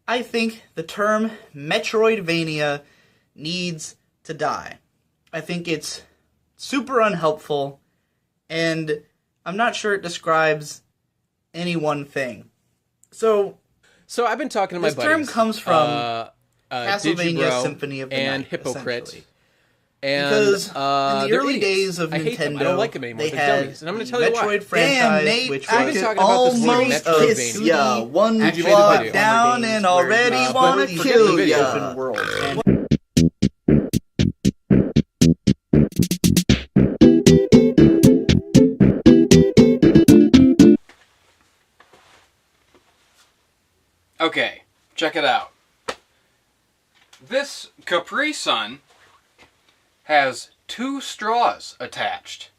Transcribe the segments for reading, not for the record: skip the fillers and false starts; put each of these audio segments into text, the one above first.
I think the term Metroidvania needs to die. I think it's super unhelpful, and I'm not sure it describes any one thing. So I've been talking to my buddies. This term comes from Castlevania Digibro Symphony of the and Night, Hypocrite. And, because in the early days of I hate Nintendo, them. I don't like them anymore. they They're had dummies. And I'm going to tell you Metroid why. franchise, Nate, which I've was been talking about this word almost Metroidvania. Yeah, one Did you block video? down and already want to but kill forget the ya. video. open world. And Okay, check it out. This Capri Sun has 2 straws attached.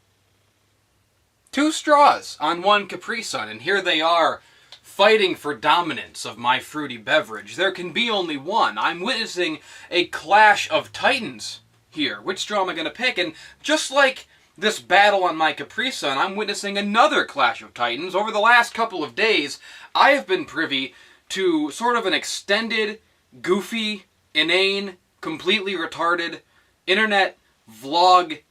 2 straws on one Capri Sun, and here they are fighting for dominance of my fruity beverage. There can be only one. I'm witnessing a clash of titans here. Which straw am I going to pick? And just like this battle on my Capri Sun, I'm witnessing another clash of titans. Over the last couple of days, I have been privy to sort of an extended, goofy, inane, completely retarded internet vlog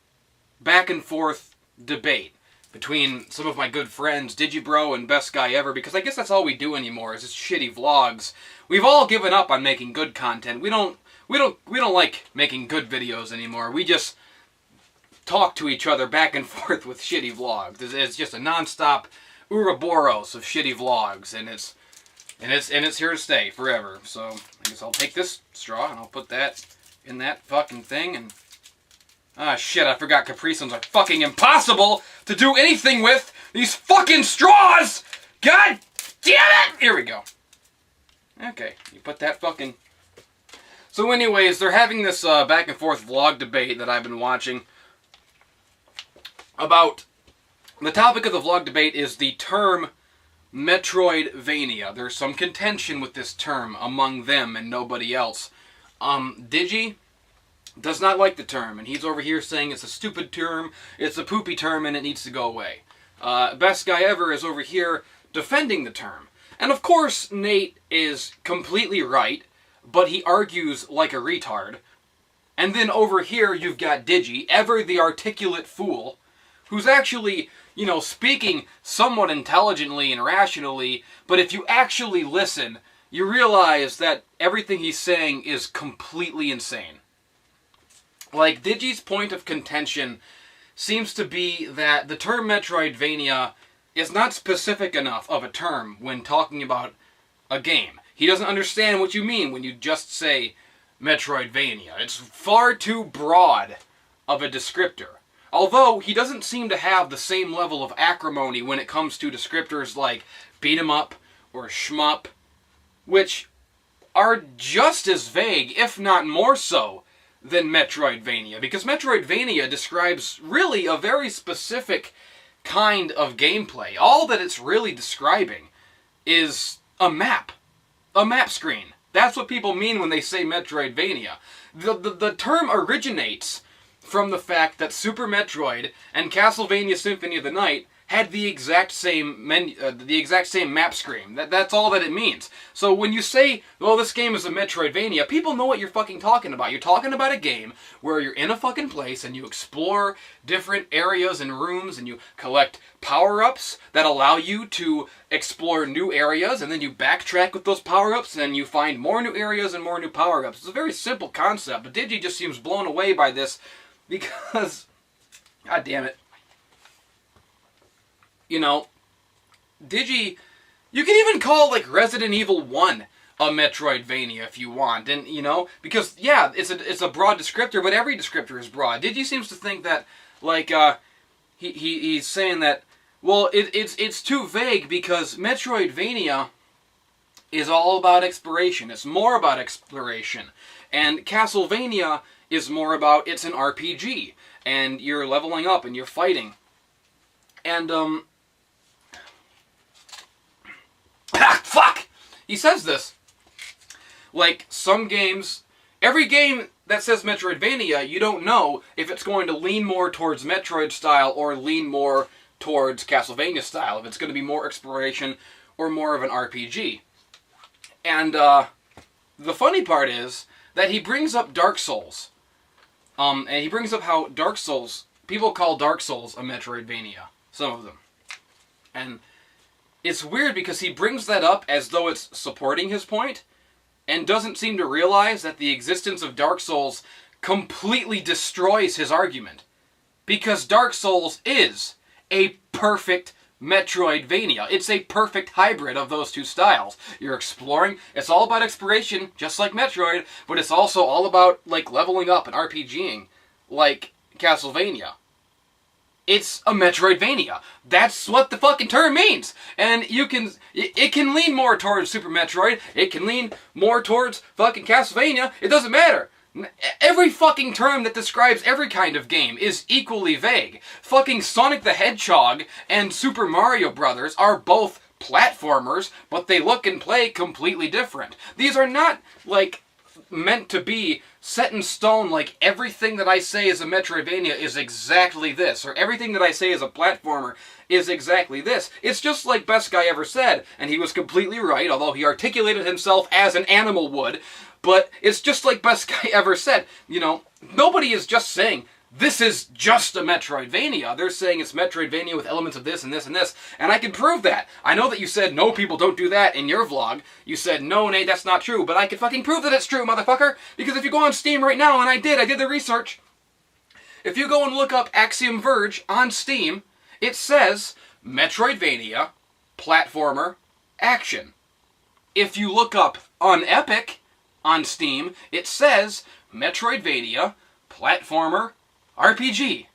back and forth debate between some of my good friends, Digibro and Best Guy Ever, because I guess that's all we do anymore is just shitty vlogs. We've all given up on making good content. We don't like making good videos anymore. We just talk to each other back and forth with shitty vlogs. It's just a non-stop Ouroboros of shitty vlogs, and it's here to stay forever. So I guess I'll take this straw and I'll put that in that fucking thing. And ah shit, I forgot Capri Suns are fucking impossible to do anything with. These fucking straws. God damn it! Here we go. Okay, you put that fucking. So anyways, they're having this back and forth vlog debate that I've been watching about. The topic of the vlog debate is the term Metroidvania. There's some contention with this term among them and nobody else. Digi does not like the term, and he's over here saying it's a stupid term, it's a poopy term, and it needs to go away. Best Guy Ever is over here defending the term. And of course, Nate is completely right, but he argues like a retard. And then over here, you've got Digi, ever the articulate fool, who's actually, you know, speaking somewhat intelligently and rationally, but if you actually listen, you realize that everything he's saying is completely insane. Like, Digi's point of contention seems to be that the term Metroidvania is not specific enough of a term when talking about a game. He doesn't understand what you mean when you just say Metroidvania. It's far too broad of a descriptor. Although, he doesn't seem to have the same level of acrimony when it comes to descriptors like beat 'em up or shmup, which are just as vague, if not more so, than Metroidvania. Because Metroidvania describes really a very specific kind of gameplay. All that it's really describing is a map screen. That's what people mean when they say Metroidvania. The term originates from the fact that Super Metroid and Castlevania Symphony of the Night had the exact same map screen. That's all that it means. So when you say, well, this game is a Metroidvania, people know what you're fucking talking about. You're talking about a game where you're in a fucking place and you explore different areas and rooms and you collect power-ups that allow you to explore new areas, and then you backtrack with those power-ups and then you find more new areas and more new power-ups. It's a very simple concept, but Digi just seems blown away by this because, god damn it, you know, Digi, you can even call, like, Resident Evil 1 a Metroidvania if you want, and, you know, because, yeah, it's a broad descriptor, but every descriptor is broad. Digi seems to think that, like, he's saying that, well, it's too vague because Metroidvania is all about exploration. It's more about exploration. And Castlevania is more about, it's an RPG, and you're leveling up and you're fighting. And, fuck! He says this. Like, some games, every game that says Metroidvania, you don't know if it's going to lean more towards Metroid style or lean more towards Castlevania style, if it's going to be more exploration or more of an RPG. And, the funny part is that he brings up Dark Souls. And he brings up how Dark Souls, people call Dark Souls a Metroidvania. Some of them. And it's weird because he brings that up as though it's supporting his point, and doesn't seem to realize that the existence of Dark Souls completely destroys his argument. Because Dark Souls is a perfect Metroidvania. It's a perfect hybrid of those two styles. You're exploring, it's all about exploration, just like Metroid, but it's also all about, like, leveling up and RPGing, like Castlevania. It's a Metroidvania. That's what the fucking term means. And it can lean more towards Super Metroid, it can lean more towards fucking Castlevania, it doesn't matter. Every fucking term that describes every kind of game is equally vague. Fucking Sonic the Hedgehog and Super Mario Brothers are both platformers, but they look and play completely different. These are not, like, meant to be set in stone like everything that I say is a Metroidvania is exactly this, or everything that I say is a platformer is exactly this. It's just like Best Guy Ever Said, and he was completely right, although he articulated himself as an animal would. But it's just like Best Guy Ever Said. You know, nobody is just saying, this is just a Metroidvania. They're saying it's Metroidvania with elements of this and this and this. And I can prove that. I know that you said, no, people don't do that in your vlog. You said, no, Nate, that's not true. But I can fucking prove that it's true, motherfucker. Because if you go on Steam right now, and I did the research. If you go and look up Axiom Verge on Steam, it says Metroidvania, platformer, action. If you look up on Epic, on Steam, it says Metroidvania, platformer, RPG.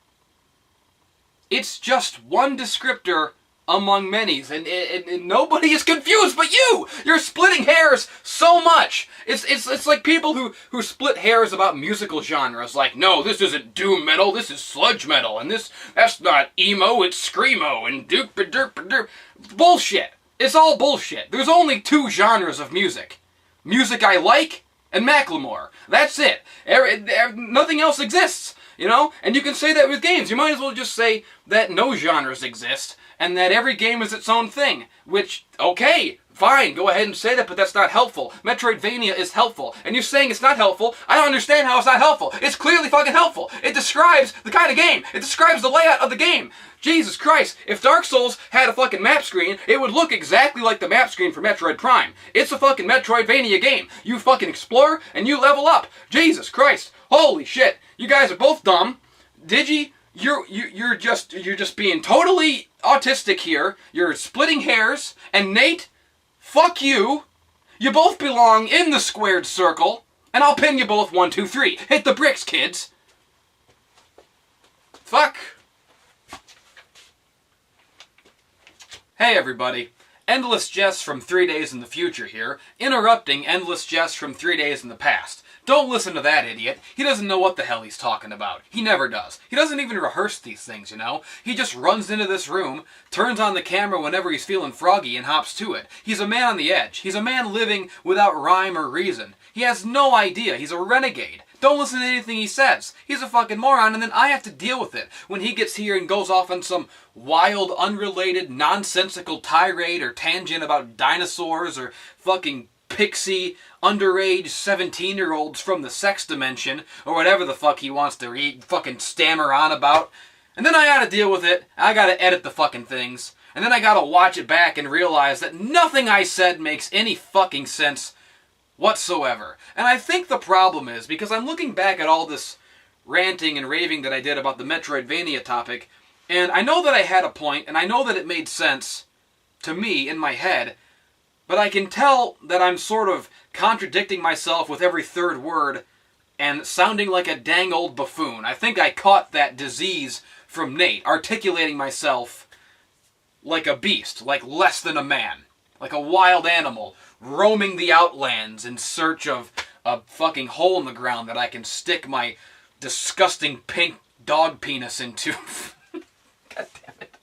It's just one descriptor among many, and nobody is confused but you! You're splitting hairs so much! It's like people who split hairs about musical genres, like, no, this isn't doom metal, this is sludge metal, and that's not emo, it's screamo, and doop-a-derp-a-derp. Bullshit! It's all bullshit. There's only two genres of music. Music I like, and Macklemore. That's it. Nothing else exists, you know? And you can say that with games. You might as well just say that no genres exist, and that every game is its own thing. Which, okay, fine, go ahead and say that, but that's not helpful. Metroidvania is helpful. And you're saying it's not helpful. I don't understand how it's not helpful. It's clearly fucking helpful. It describes the kind of game. It describes the layout of the game. Jesus Christ, if Dark Souls had a fucking map screen, it would look exactly like the map screen for Metroid Prime. It's a fucking Metroidvania game. You fucking explore, and you level up. Jesus Christ. Holy shit. You guys are both dumb. Digi, you're just being totally autistic here. You're splitting hairs. And Nate, fuck you. You both belong in the squared circle. And I'll pin you both 1, 2, 3. Hit the bricks, kids. Fuck. Hey everybody, Endless Jess from 3 Days in the Future here, interrupting Endless Jess from 3 Days in the Past. Don't listen to that idiot. He doesn't know what the hell he's talking about. He never does. He doesn't even rehearse these things, you know? He just runs into this room, turns on the camera whenever he's feeling froggy, and hops to it. He's a man on the edge. He's a man living without rhyme or reason. He has no idea. He's a renegade. Don't listen to anything he says. He's a fucking moron, and then I have to deal with it when he gets here and goes off on some wild, unrelated, nonsensical tirade or tangent about dinosaurs or fucking pixie, underage 17-year-olds from the sex dimension, or whatever the fuck he wants to fucking stammer on about. And then I gotta deal with it, I gotta edit the fucking things, and then I gotta watch it back and realize that nothing I said makes any fucking sense whatsoever. And I think the problem is, because I'm looking back at all this ranting and raving that I did about the Metroidvania topic, and I know that I had a point, and I know that it made sense to me in my head, but I can tell that I'm sort of contradicting myself with every third word and sounding like a dang old buffoon. I think I caught that disease from Nate, articulating myself like a beast, like less than a man, like a wild animal, roaming the outlands in search of a fucking hole in the ground that I can stick my disgusting pink dog penis into. God damn it.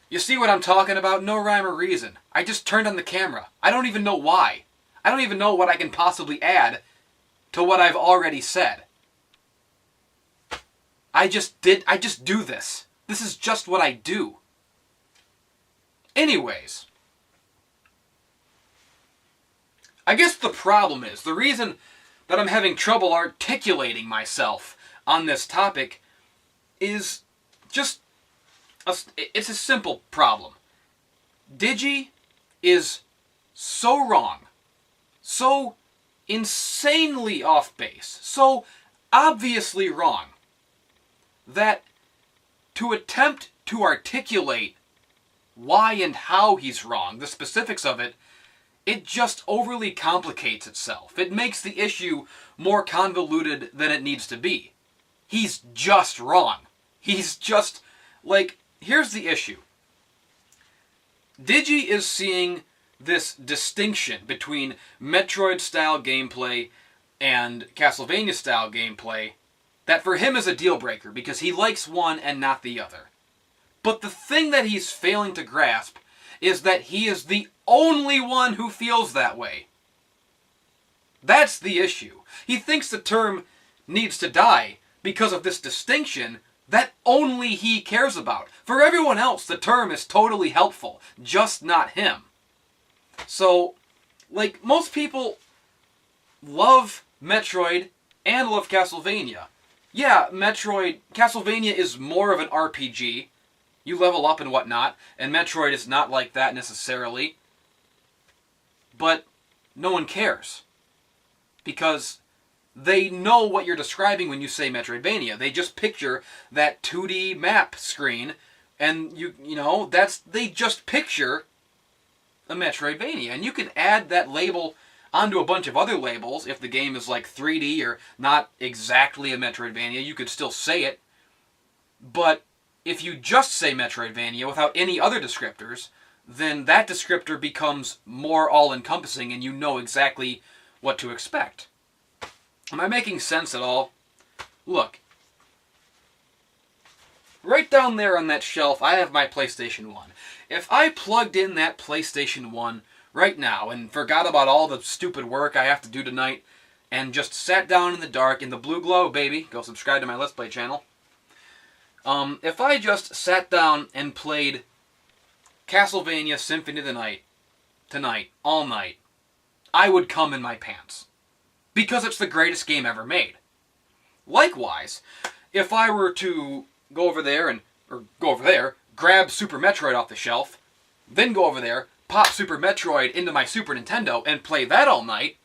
You see what I'm talking about? No rhyme or reason. I just turned on the camera. I don't even know why. I don't even know what I can possibly add to what I've already said. I just do this. This is just what I do. Anyways. I guess the problem is, the reason that I'm having trouble articulating myself on this topic is just, it's a simple problem. Digi is so wrong, so insanely off base, so obviously wrong, that to attempt to articulate why and how he's wrong, the specifics of it, it just overly complicates itself. It makes the issue more convoluted than it needs to be. He's just wrong. He's just, like, here's the issue. Digi is seeing this distinction between Metroid-style gameplay and Castlevania-style gameplay that for him is a deal breaker because he likes one and not the other. But the thing that he's failing to grasp is that he is the only one who feels that way. That's the issue. He thinks the term needs to die because of this distinction that only he cares about. For everyone else, the term is totally helpful, just not him. So, like, most people love Metroid and love Castlevania. Yeah, Castlevania is more of an RPG. You level up and whatnot, and Metroid is not like that necessarily. But no one cares. Because they know what you're describing when you say Metroidvania. They just picture that 2D map screen, and you know, they just picture a Metroidvania. And you can add that label onto a bunch of other labels. If the game is like 3D or not exactly a Metroidvania, you could still say it. But if you just say Metroidvania without any other descriptors, then that descriptor becomes more all-encompassing and you know exactly what to expect. Am I making sense at all? Look. Right down there on that shelf, I have my PlayStation 1. If I plugged in that PlayStation 1 right now and forgot about all the stupid work I have to do tonight and just sat down in the dark in the blue glow, baby, go subscribe to my Let's Play channel. If I just sat down and played Castlevania Symphony of the Night tonight, all night, I would come in my pants. Because it's the greatest game ever made. Likewise, if I were to go over there, grab Super Metroid off the shelf, then go over there, pop Super Metroid into my Super Nintendo, and play that all night,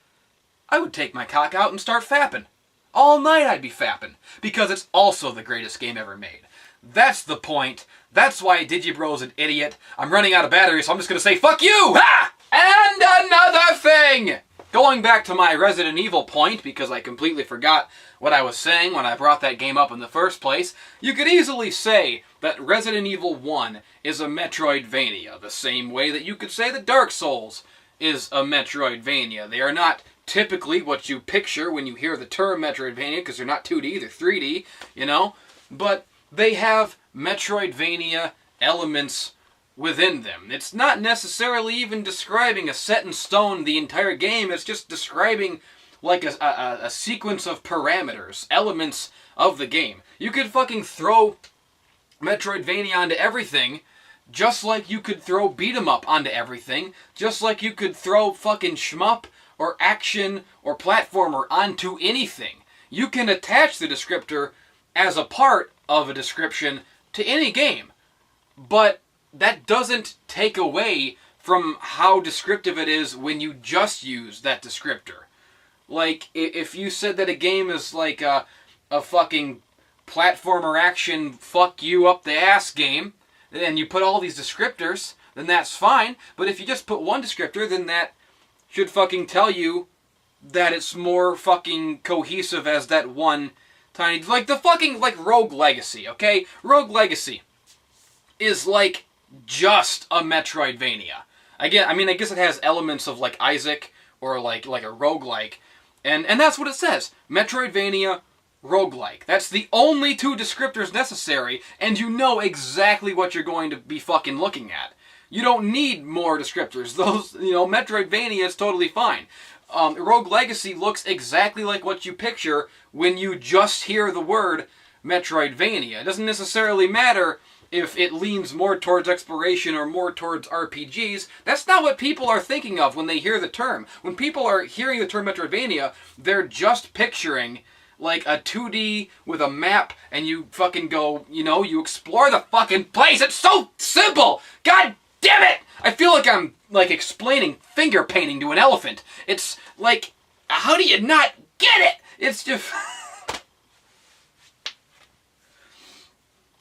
I would take my cock out and start fapping. All night I'd be fapping. Because it's also the greatest game ever made. That's the point. That's why Digibro's an idiot. I'm running out of battery, so I'm just going to say, fuck you! Ha! And another thing! Going back to my Resident Evil point, because I completely forgot what I was saying when I brought that game up in the first place, you could easily say that Resident Evil 1 is a Metroidvania, the same way that you could say that Dark Souls is a Metroidvania. They are not typically what you picture when you hear the term Metroidvania, because they're not 2D, they're 3D, you know? But they have Metroidvania elements within them. It's not necessarily even describing a set in stone the entire game, it's just describing like a sequence of parameters, elements of the game. You could fucking throw Metroidvania onto everything, just like you could throw beat 'em up onto everything, just like you could throw fucking shmup or action or platformer onto anything. You can attach the descriptor as a part of a description to any game, but that doesn't take away from how descriptive it is when you just use that descriptor. Like, if you said that a game is like a fucking platformer action fuck you up the ass game, and you put all these descriptors, then that's fine. But if you just put one descriptor, then that should fucking tell you that it's more fucking cohesive as that one tiny... Like the fucking, like, Rogue Legacy, okay? Rogue Legacy is like just a Metroidvania. Again, I mean, I guess it has elements of like Isaac or like a roguelike. And that's what it says. Metroidvania, roguelike. That's the only two descriptors necessary, and you know exactly what you're going to be fucking looking at. You don't need more descriptors. Those, you know, Metroidvania is totally fine. Rogue Legacy looks exactly like what you picture when you just hear the word Metroidvania. It doesn't necessarily matter if it leans more towards exploration or more towards RPGs, that's not what people are thinking of when they hear the term. When people are hearing the term Metroidvania, they're just picturing like a 2D with a map, and you fucking go, you know, you explore the fucking place. It's so simple! God damn it! I feel like I'm, like, explaining finger painting to an elephant. It's like, how do you not get it? It's just...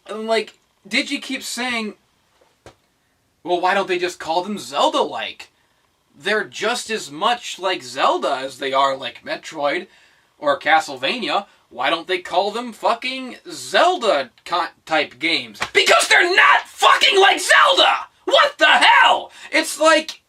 And, like, Digi keeps saying, well, why don't they just call them Zelda-like? They're just as much like Zelda as they are like Metroid or Castlevania. Why don't they call them fucking Zelda-type games? Because they're not fucking like Zelda! What the hell? It's like...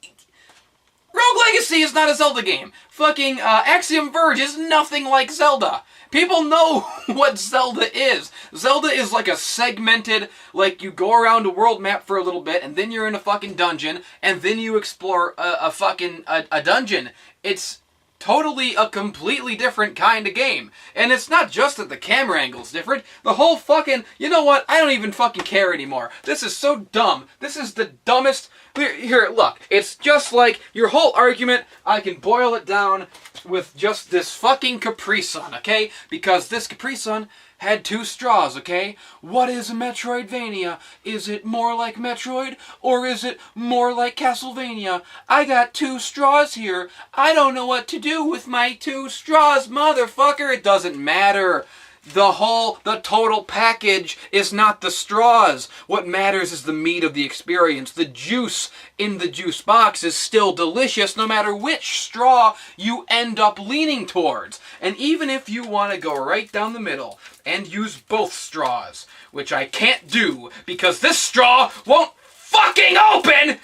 Rogue Legacy is not a Zelda game. Fucking Axiom Verge is nothing like Zelda. People know what Zelda is. Zelda is like a segmented, like you go around a world map for a little bit, and then you're in a fucking dungeon, and then you explore a dungeon. It's totally a completely different kind of game. And it's not just that the camera angle's different. The whole fucking... You know what? I don't even fucking care anymore. This is so dumb. This is the dumbest... Here, look. It's just like your whole argument. I can boil it down with just this fucking Capri Sun, okay? Because this Capri Sun had 2 straws, okay? What is a Metroidvania? Is it more like Metroid, or is it more like Castlevania? I got 2 straws here. I don't know what to do with my 2 straws, motherfucker. It doesn't matter. The total package is not the straws. What matters is the meat of the experience. The juice in the juice box is still delicious no matter which straw you end up leaning towards. And even if you want to go right down the middle and use both straws, which I can't do because this straw won't fucking open!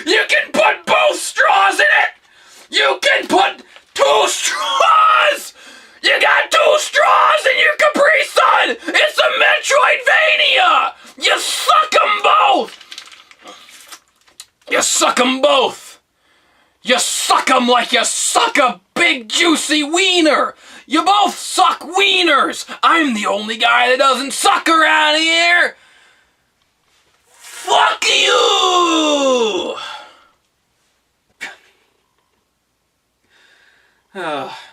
You can put both straws in it! You can put 2 straws! You got 2 straws in your Capri Sun! It's a Metroidvania! You suck 'em both! You suck 'em both! You suck 'em like you suck a big juicy wiener! You both suck wieners! I'm the only guy that doesn't suck around here! Fuck you!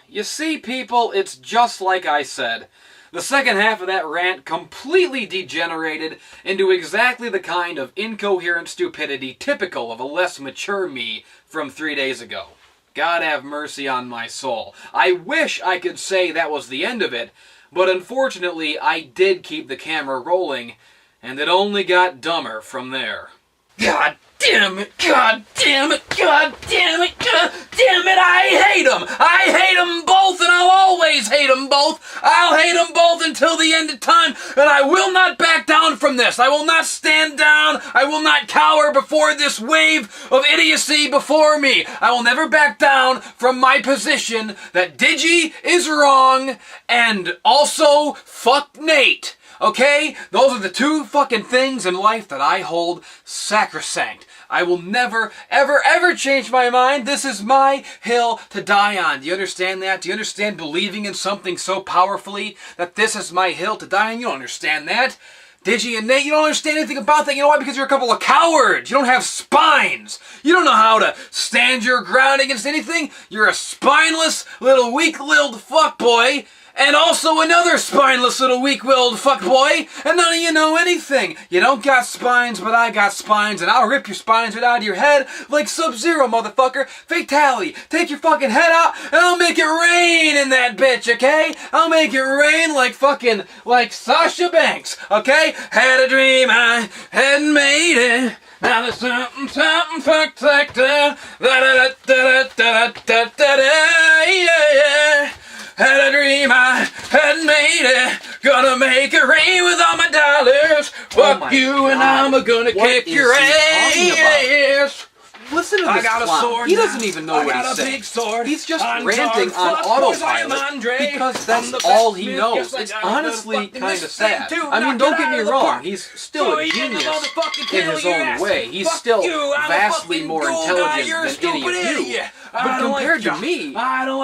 You see, people, it's just like I said. The second half of that rant completely degenerated into exactly the kind of incoherent stupidity typical of a less mature me from 3 days ago. God have mercy on my soul. I wish I could say that was the end of it, but unfortunately I did keep the camera rolling, and it only got dumber from there. God damn it, God damn it, God damn it, God damn it, I hate them! I hate them both, and I'll always hate them both! I'll hate them both until the end of time, and I will not back down from this! I will not stand down! I will not cower before this wave of idiocy before me! I will never back down from my position that Digi is wrong, and also, fuck Nate! Okay? Those are the 2 fucking things in life that I hold sacrosanct. I will never, ever, ever change my mind. This is my hill to die on. Do you understand that? Do you understand believing in something so powerfully that this is my hill to die on? You don't understand that. Digi and Nate, you don't understand anything about that. You know why? Because you're a couple of cowards. You don't have spines. You don't know how to stand your ground against anything. You're a spineless, little weak-willed fuckboy. And also another spineless little weak-willed fuckboy, and none of you know anything. You don't got spines, but I got spines, and I'll rip your spines right out of your head like Sub-Zero, motherfucker. Fatality. Take your fucking head out, and I'll make it rain in that bitch, okay? I'll make it rain like Sasha Banks, okay? Had a dream, I hadn't made it. Now there's something fucked like that. Yeah. Had a dream I hadn't made it. Gonna make it rain with all my dollars. Fuck you, and I'm gonna kick your ass. Listen to this I got a clown. sword He now. doesn't even know I what got he's a saying. big sword. He's just I'm ranting John on Fuck, boys, I'm autopilot Andre. because I'm that's the all best he man. knows. Yes, I It's got honestly another kind of fucking sad. thing, too. I mean, Knock don't it get out me of the wrong. park. He's still So a he didn't genius motherfucking in tell his your own ass. way. He's Fuck still you, I'm a vastly fucking more cool guy, intelligent you're a than any stupid of you. idiot. But compared to me,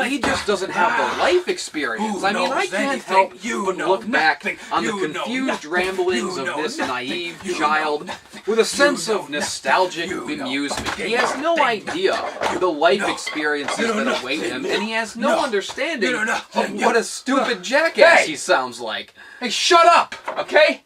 he just doesn't have the life experience. I mean, I can't help but look back on the confused ramblings of this naive child with a sense of nostalgic bemusement. He has no idea the life experiences that await him, and he has no understanding of what a stupid jackass he sounds like. Hey, shut up, okay?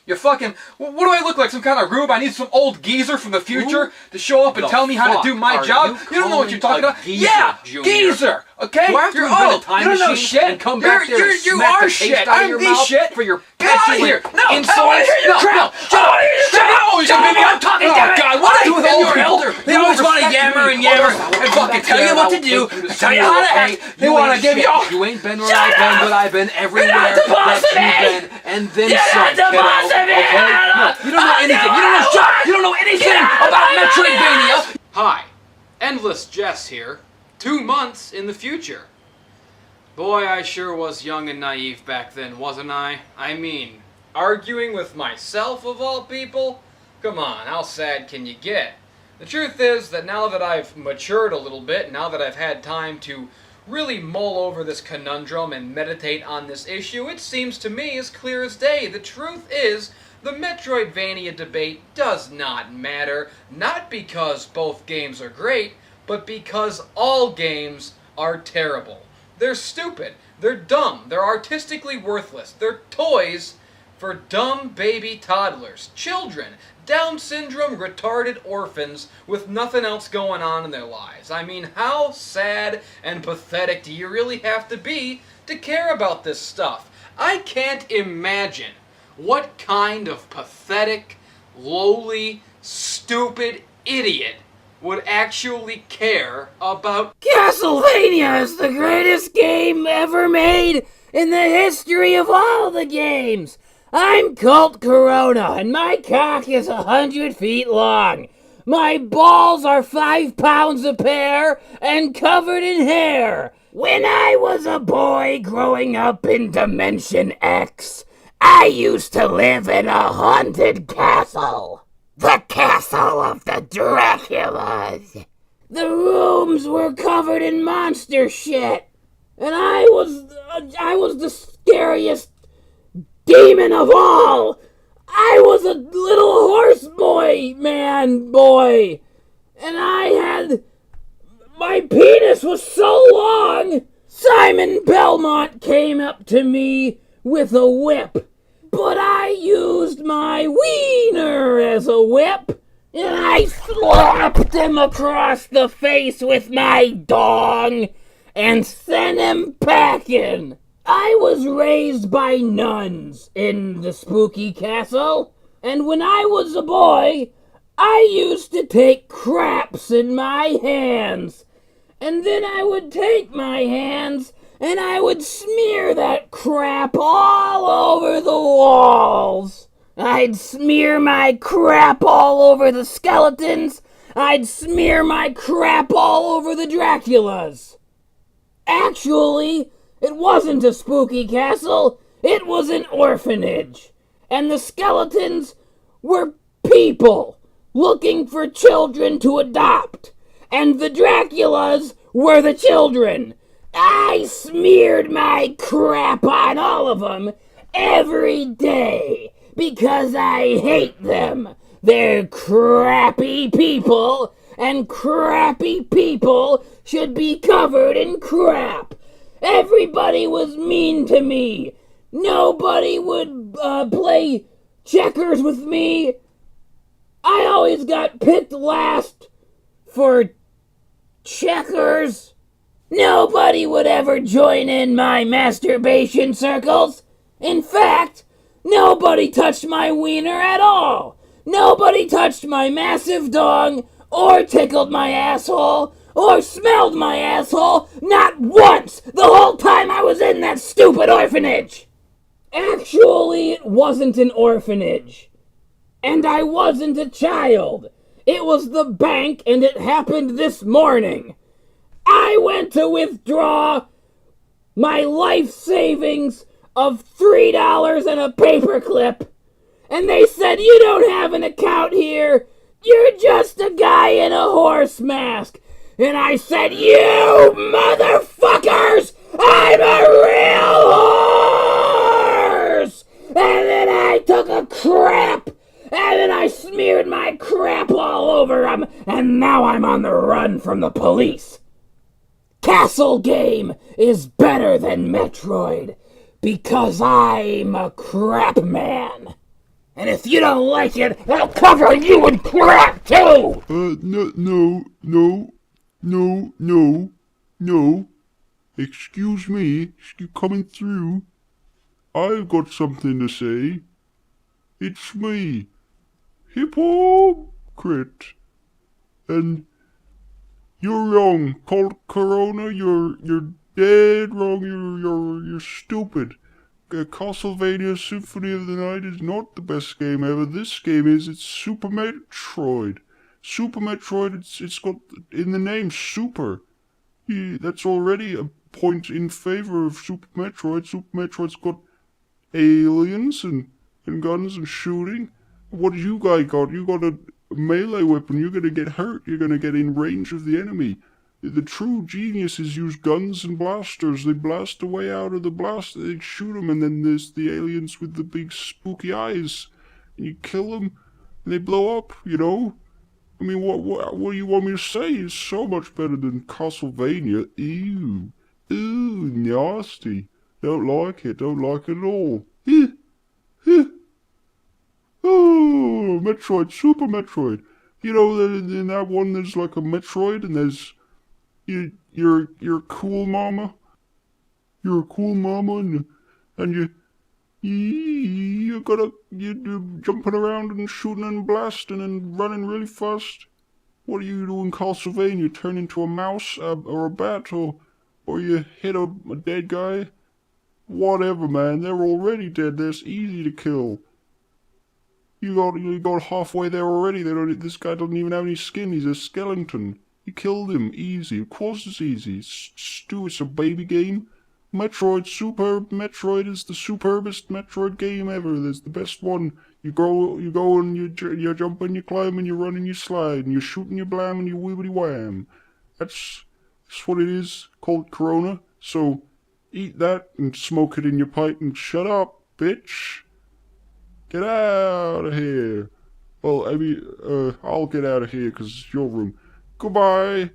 You fucking... What do I look like, some kind of rube? I need some old geezer from the future to show up and tell me how to do my job? You don't know what you're talking about. Yeah, geezer, okay? You're old. You don't know shit. And come back there and smack the taste out of your mouth for your petulant insolence. No, shut up. I'm talking about God. What are you with old people? They always want to yammer and fucking tell you what to do, tell you how to act. They want to give you all... You ain't been where I've been, but I've been everywhere that you've been, and then some, kiddo. Okay? No, you don't know anything. You don't know anything about MetroidVania. Hi, Endless Jess here. 2 months in the future. Boy, I sure was young and naive back then, wasn't I? I mean, arguing with myself of all people? Come on, how sad can you get? The truth is that now that I've matured a little bit, now that I've had time to really mull over this conundrum and meditate on this issue, it seems to me as clear as day. The truth is, the Metroidvania debate does not matter, not because both games are great, but because all games are terrible. They're stupid, they're dumb, they're artistically worthless, they're toys for dumb baby toddlers, children, Down syndrome, retarded orphans with nothing else going on in their lives. I mean, how sad and pathetic do you really have to be to care about this stuff? I can't imagine what kind of pathetic, lowly, stupid idiot would actually care about... Castlevania is the greatest game ever made in the history of all the games! I'm Colt Corona, and my cock is 100 feet long. My balls are 5 pounds a pair and covered in hair. When I was a boy growing up in Dimension X, I used to live in a haunted castle. The castle of the Draculas. The rooms were covered in monster shit. And I was the scariest demon of all! I was a little horse boy, and my penis was so long! Simon Belmont came up to me with a whip, but I used my wiener as a whip, and I slapped him across the face with my dong and sent him packing. I was raised by nuns in the spooky castle, and when I was a boy, I used to take craps in my hands, and then I would take my hands and I would smear that crap all over the walls. I'd smear my crap all over the skeletons. I'd smear my crap all over the Draculas. Actually, it wasn't a spooky castle, it was an orphanage. And the skeletons were people looking for children to adopt. And the Draculas were the children. I smeared my crap on all of them every day because I hate them. They're crappy people, and crappy people should be covered in crap. Everybody was mean to me. Nobody would play checkers with me. I always got picked last for checkers. Nobody would ever join in my masturbation circles. In fact, nobody touched my wiener at all. Nobody touched my massive dong, or tickled my asshole, or smelled my asshole, not once, the whole time I was in that stupid orphanage. Actually, it wasn't an orphanage. And I wasn't a child. It was the bank, and it happened this morning. I went to withdraw my life savings of $3 and a paperclip, and they said, "You don't have an account here. You're just a guy in a horse mask. and I said, "You motherfuckers! I'm a real horse!" And then I took a crap, and then I smeared my crap all over him, and now I'm on the run from the police. Castle Game is better than Metroid, because I'm a crap man. And if you don't like it, I'll cover you in crap too! No. Excuse me, you coming through? I've got something to say. It's me, Hypocrite. And you're wrong. Called Corona, you're dead wrong. You're stupid. Castlevania Symphony of the Night is not the best game ever. This game is. It's Super Metroid. Super Metroid. It's got in the name Super. That's already a point in favor of Super Metroid. Super Metroid's got aliens and guns and shooting. What do you guys got? You got a melee weapon. You're gonna get hurt. You're gonna get in range of the enemy. The true geniuses use guns and blasters. They blast the way out of the blast. They shoot them, and then there's the aliens with the big spooky eyes. And you kill them, and they blow up. You know. I mean, what do you want me to say? It's so much better than Castlevania. Ew, nasty. Don't like it. Don't like it at all. Oh, Metroid, Super Metroid. You know, in that one, there's like a Metroid, and there's you're a cool mama. You're a cool mama, and you're jumping around and shooting and blasting and running really fast. What do you do in Castlevania? Turn into a mouse or a bat, or you hit a dead guy? Whatever, man. They're already dead. They're easy to kill. You got halfway there already. This guy doesn't even have any skin. He's a skeleton. You killed him. Easy. Of course it's easy. Stu, it's a baby game. Metroid, Super Metroid is the superbest Metroid game ever. There's the best one. You go and you jump and you climb and you run and you slide and you shoot and you blam and you wibbity wham. That's what it is, called Corona. So eat that and smoke it in your pipe and shut up, bitch. Get out of here. Well, I mean, I'll get out of here because it's your room. Goodbye.